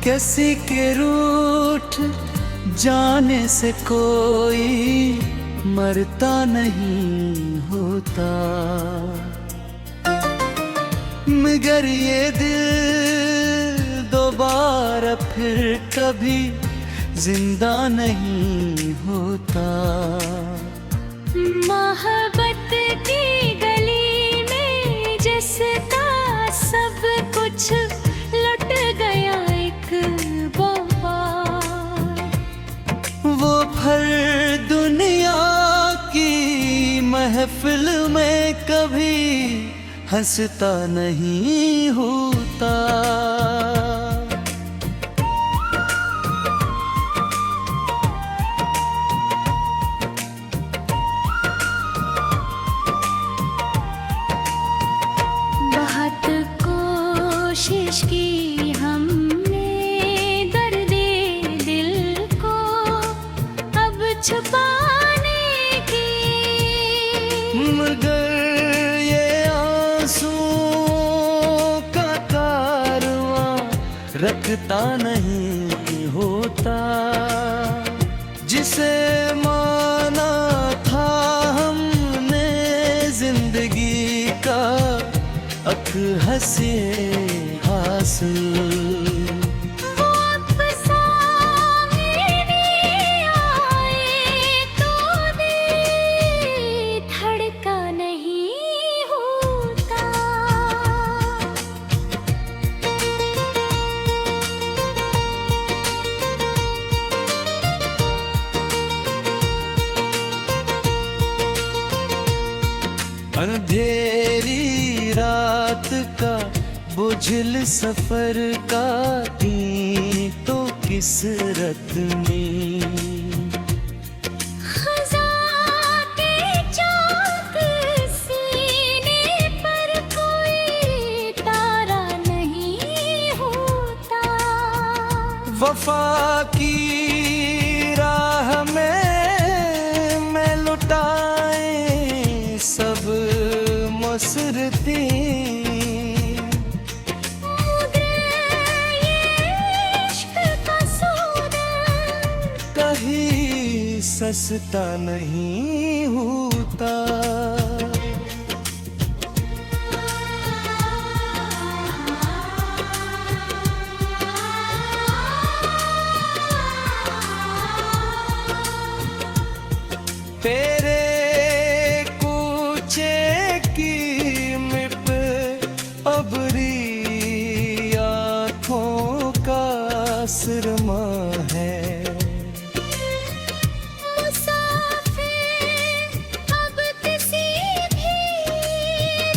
किसी के रूठ जाने से कोई मरता नहीं होता, मगर ये दिल दोबारा फिर कभी जिंदा नहीं होता। मोहब्बत की गली में जिसका सब कुछ लुट गया एक बार, वो फर दुनिया की महफिल में कभी हंसता नहीं होता। बहुत कोशिश की हमने दर्दे दिल को अब छुपाने की, मगर ये आंसुओं का कारवां रखता नहीं होता। जिसे माना था हमने जिंदगी का अक हंसे हासिल, वो अब सामने आए तो दिल धड़का नहीं होता। अंधेरी रात का बुझल सफर का थी तो किस रत में, खज़ां के चौक सीने पर कोई तारा नहीं होता। वफा की राह में मैं लुटाए सब मुसरती, कहीं सस्ता नहीं होता। तेरे कूचे की मिट अबरी आँखों का सुरमा है, अब किसी भी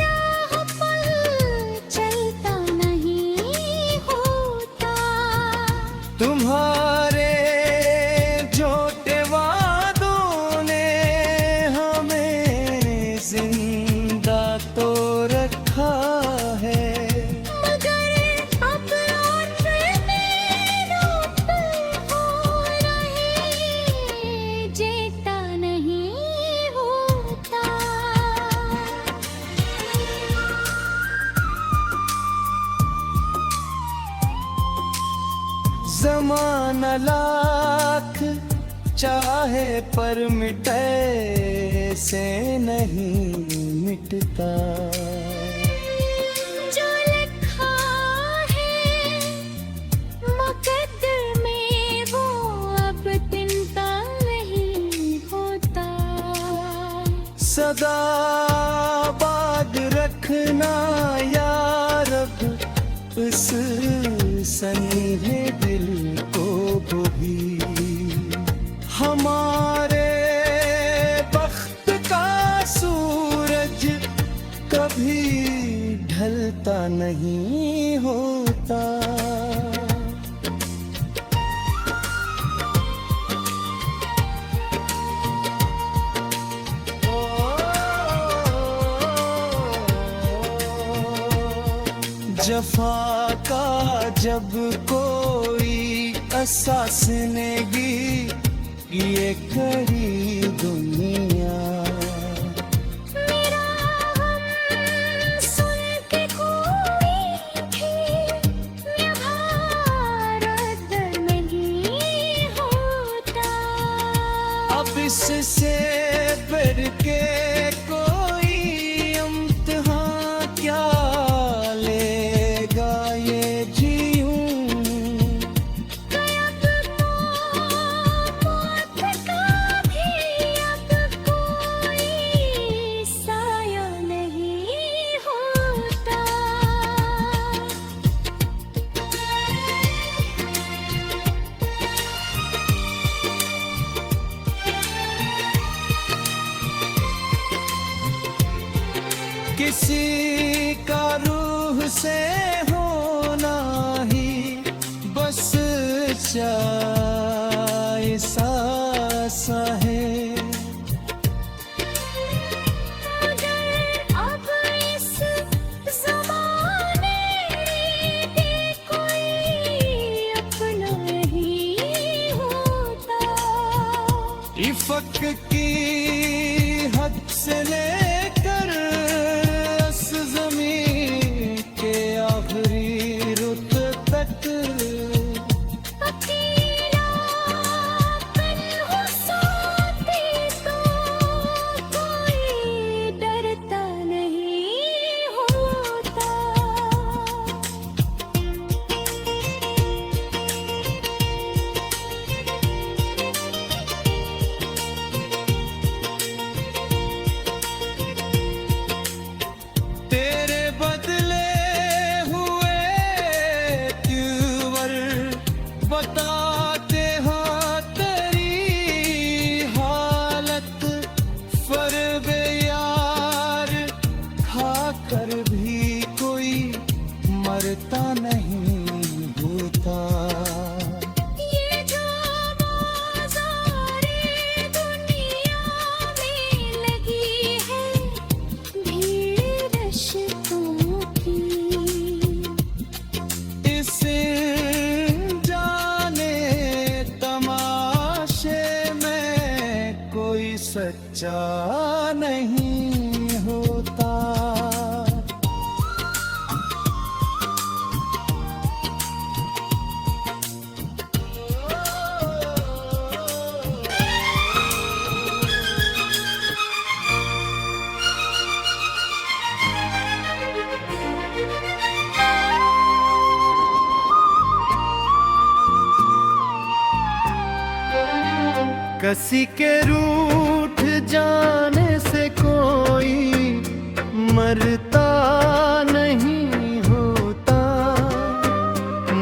राह पर चलता नहीं होता। तुम्हारे झूठे वादों ने हमें जिंदा तो रखा है, मगर अब और मेरों पर हो रही जीता नहीं होता। ज़माना लाख चाहे पर मिटे से नहीं मिटता। जो लिखा है मुकद्दर में वो अब तिनका नहीं होता। सदा बाग रखना या रब इस सनीहे दिल को भी, हमारे बख्त का सूरज कभी ढलता नहीं होता। जफा का जब कोई असासनेगी ये करी दुनिया, मेरा गम सुन के कोई भी निभा किसी का रूह से होना ही बस ऐसा सा है। मगर अब इस ज़माने में कोई अपना नहीं होता। इफ़क की हद से लेकर इस ज़मीन के आखिरी रुत तक अकेलापन हो सोते तो कोई डरता नहीं होता। तेरे बदले हुए त्योवर बताते हाँ तेरी हालत। फरेब यार खाकर भी कोई मरता नहीं होता। ये जो बाज़ारे दुनिया में लगी है भीड़ रिश्तों की। इसे जाने तमाशे में कोई सच्चा नहीं होता। कसी के रूठ जाने से कोई मरता नहीं होता।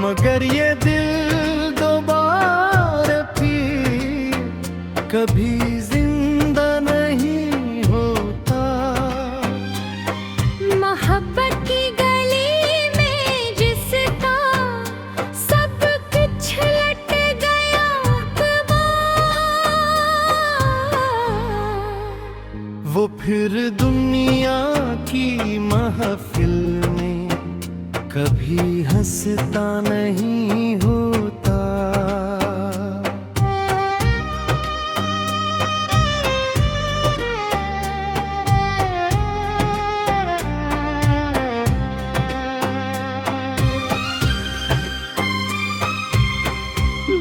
मगर ये दिल दोबारा फिर कभी जिंदा नहीं होता। मोहब्बत की गली में जिसका सब कुछ लट गया वो फिर दुनिया की महफिल में कभी हंसता नहीं होता।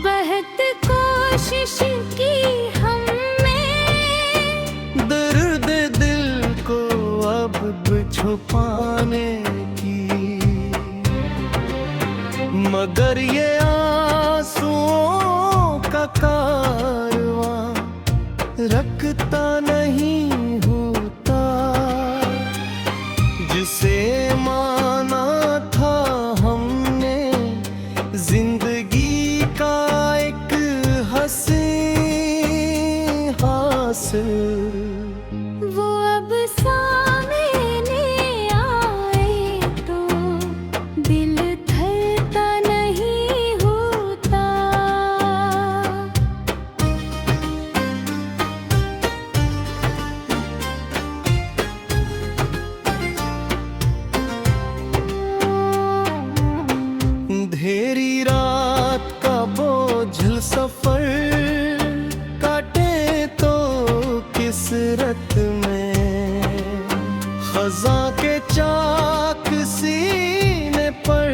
बहुत कोशिश की हमने दर्द दिल को अब छुपाने की। मगर ये आंसुओं का कारवां रखता नहीं होता। जिसे माना था हमने जिंदगी का एक हंसी हासिल, वो अब सामने आए तो दिल धड़ता नहीं होता। अंधेरी रात का बोझल सफर काटे तो किस रत में। खजा के चाक सीने पर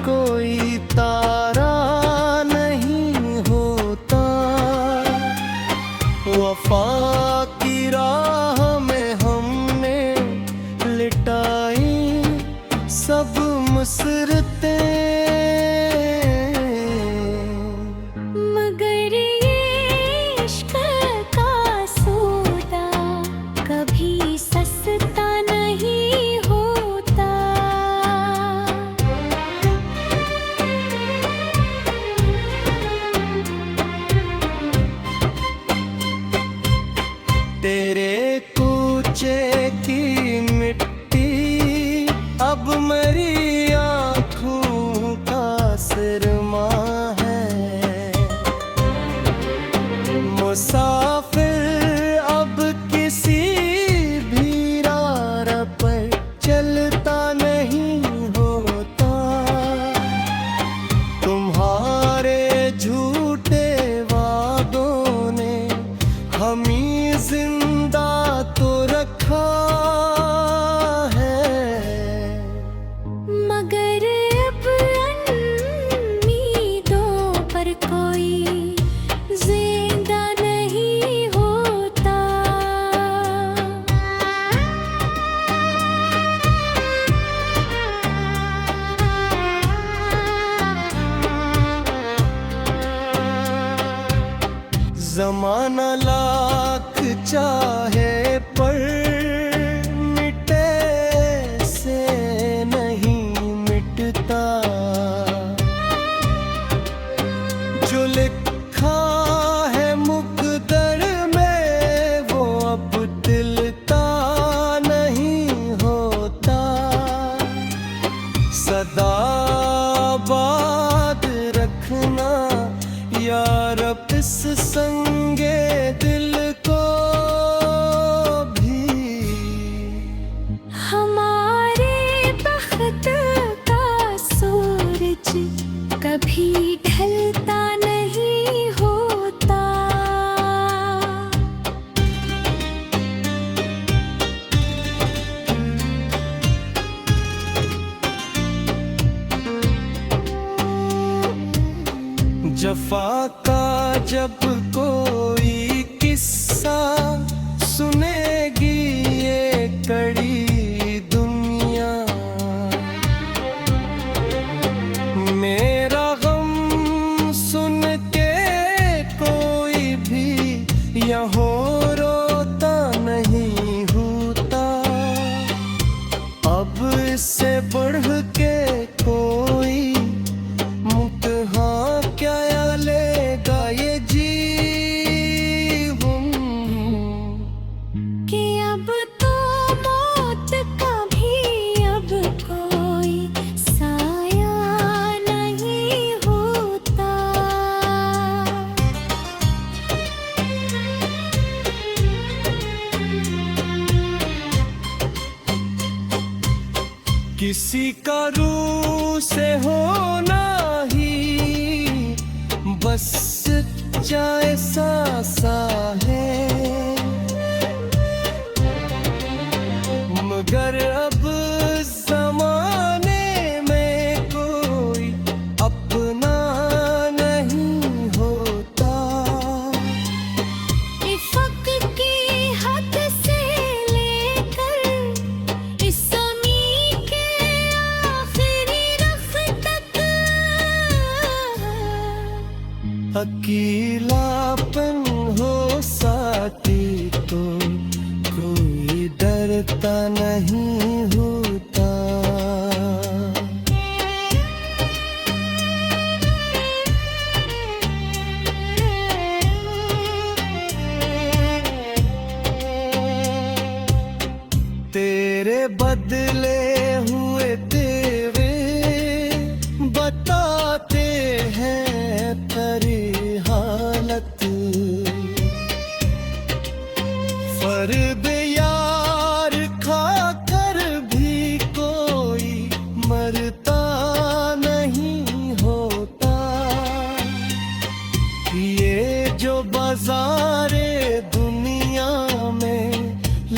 कोई तारा नहीं होता। वफा की राह में हमने लिटाई सब मुसरतें। मगर ये इश्क का सौदा कभी सस्ता नहीं होता। तेरे कूचे की मिट्टी वफा का जब कोई किस्सा सुनेगी ये कड़ी दुनिया, मेरा गम सुन के कोई भी यहाँ रोता नहीं होता। अब इससे बढ़ के कोई क्या लेगा ये जीवन, कि अब तो मौत का भी अब कोई साया नहीं होता। किसी का रूह से होना बस चाहे सा है, मगर अब जमाने में कोई अपना नहीं होता। इफ़क़ की हद से लेकर इस ज़मीं के आखिरी रख तक अकेलापन हो साथी तो कोई डरता नहीं होता। तेरे बदले हुए तेरे बताते हैं तेरी हालत, फर्द यार खाकर भी कोई मरता नहीं होता। ये जो बाज़ारे दुनिया में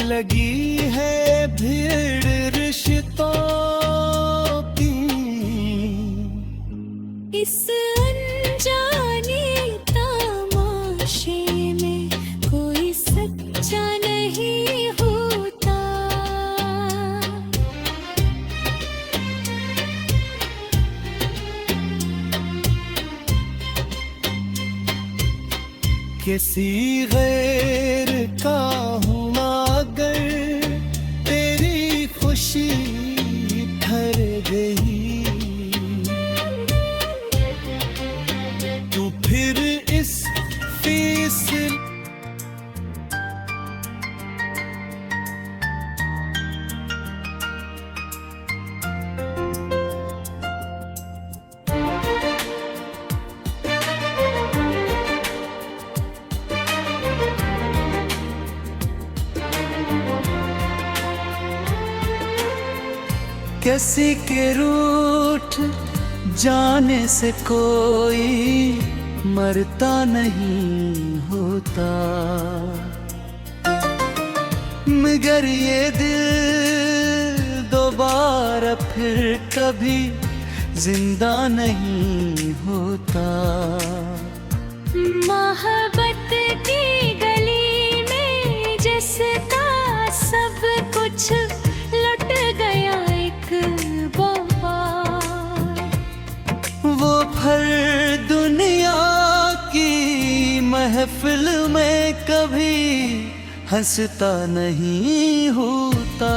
लगी है भीड़ रिश्तों की, इस अनजाने तमाशे में कोई सच्चा नहीं होता। किसी गैर का हूँ अगर तेरी खुशी ठहर गई, तू फिर इस फैसले किसी के रूठ जाने से कोई मरता नहीं होता, मगर ये दिल दोबारा फिर कभी जिंदा नहीं होता। मोहब्बत की गली में जिसका सब कुछ लुट गया एक बार, वो फर दुनिया की महफिल में कभी हंसता नहीं होता।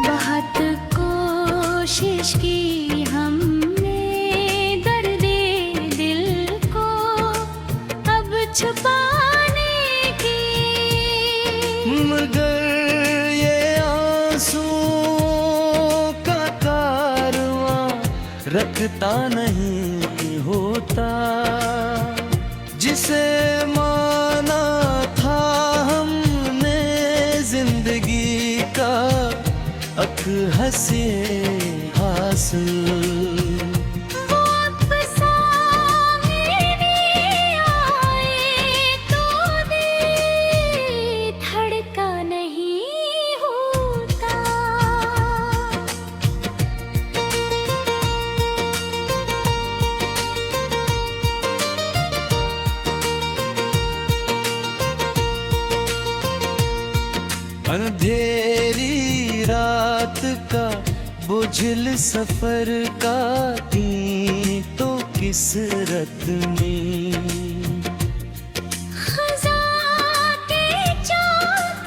बहुत कोशिश की हमने दर्दे दिल को अब छुपाने की, मगर ये आंसुओं का कारवां रखता नहीं होता। जिसे माना था हमने जिंदगी का अक हंसे हासिल, वो अब सामने आए तो भी रात का बुझल सफर काटी तो किस रत में। खज़ा के चाक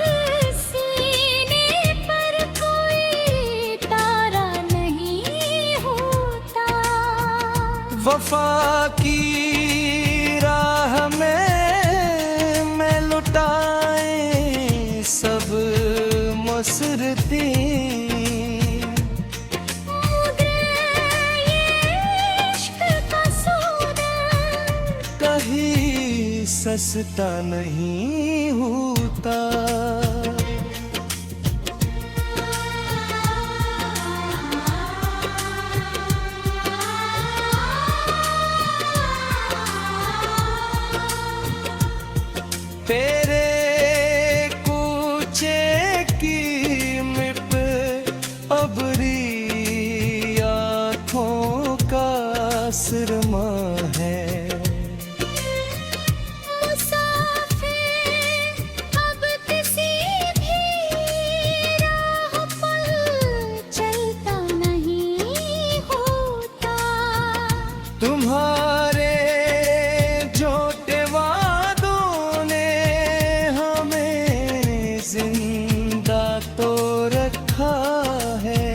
सीने पर कोई तारा नहीं होता। वफा की राह में मैं लुटाए सब मसरती। कहीं सस्ता नहीं होता। तेरे कूचे की मिट अबरी आँखों का सिरमा है। तुम्हारे झूठे वादों ने हमें जिंदा तो रखा है।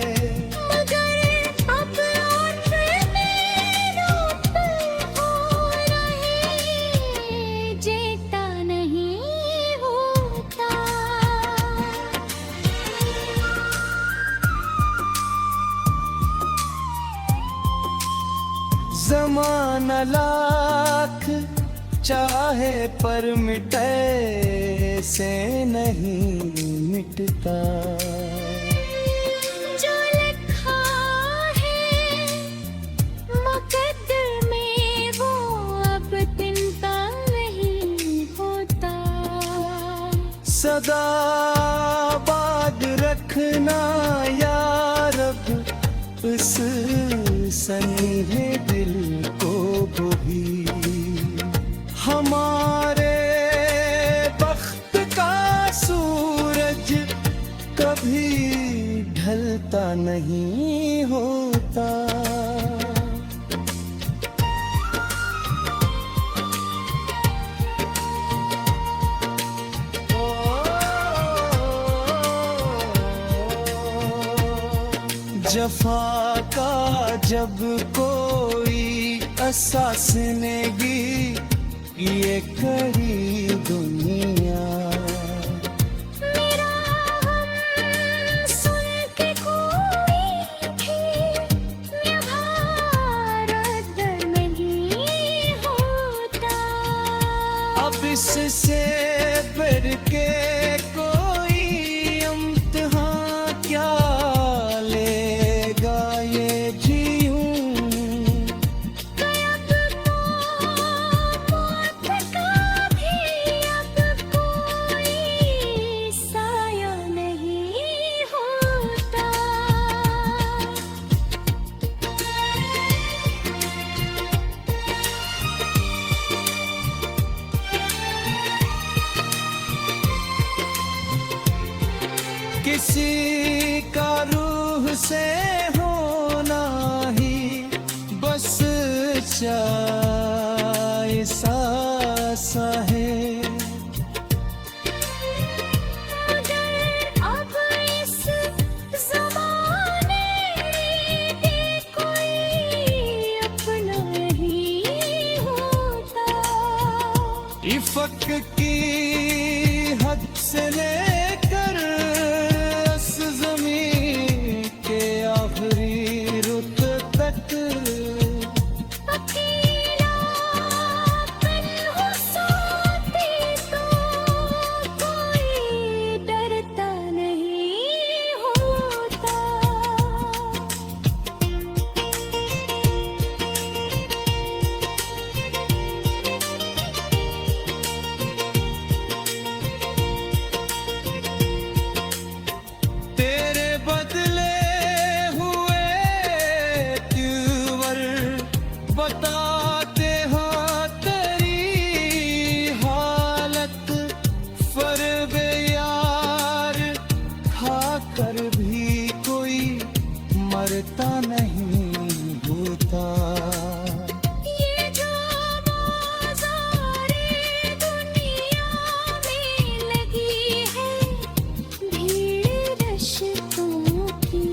मगर अब लौट मेरों पे हो रहे जीता नहीं होता। ज़माना लाख चाहे पर मिटे से नहीं मिटता। जो लिखा है मुकद्दर में वो अब तिनका नहीं होता। सदा बाग रखना या रब इस सन्हे दिल को भी। हमारे बख्त का सूरज कभी ढलता नहीं होता। जफा का जब कोई एहसास नेगी ये करी दुनिया। मेरा हम सुन के कोई भी भारत नहीं होता। अब इससे बढ़ के कोई इम्तिहान क्या लेगा ये जीऊं। मौत का भी अब कोई साया नहीं होता। किसी का रूह से होना ही बस सा है। मगर अब इस ज़माने में कोई अपना नहीं होता। इफ़क की हद से लेकर इस ज़मीन के आखिरी रुत तक अकेला लगता नहीं होता। ये जो बाज़ारे दुनिया में लगी है, भीड़ रश्कों की,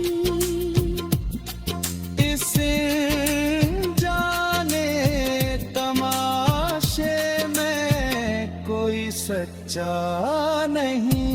इसे जाने तमाशे में कोई सच्चा नहीं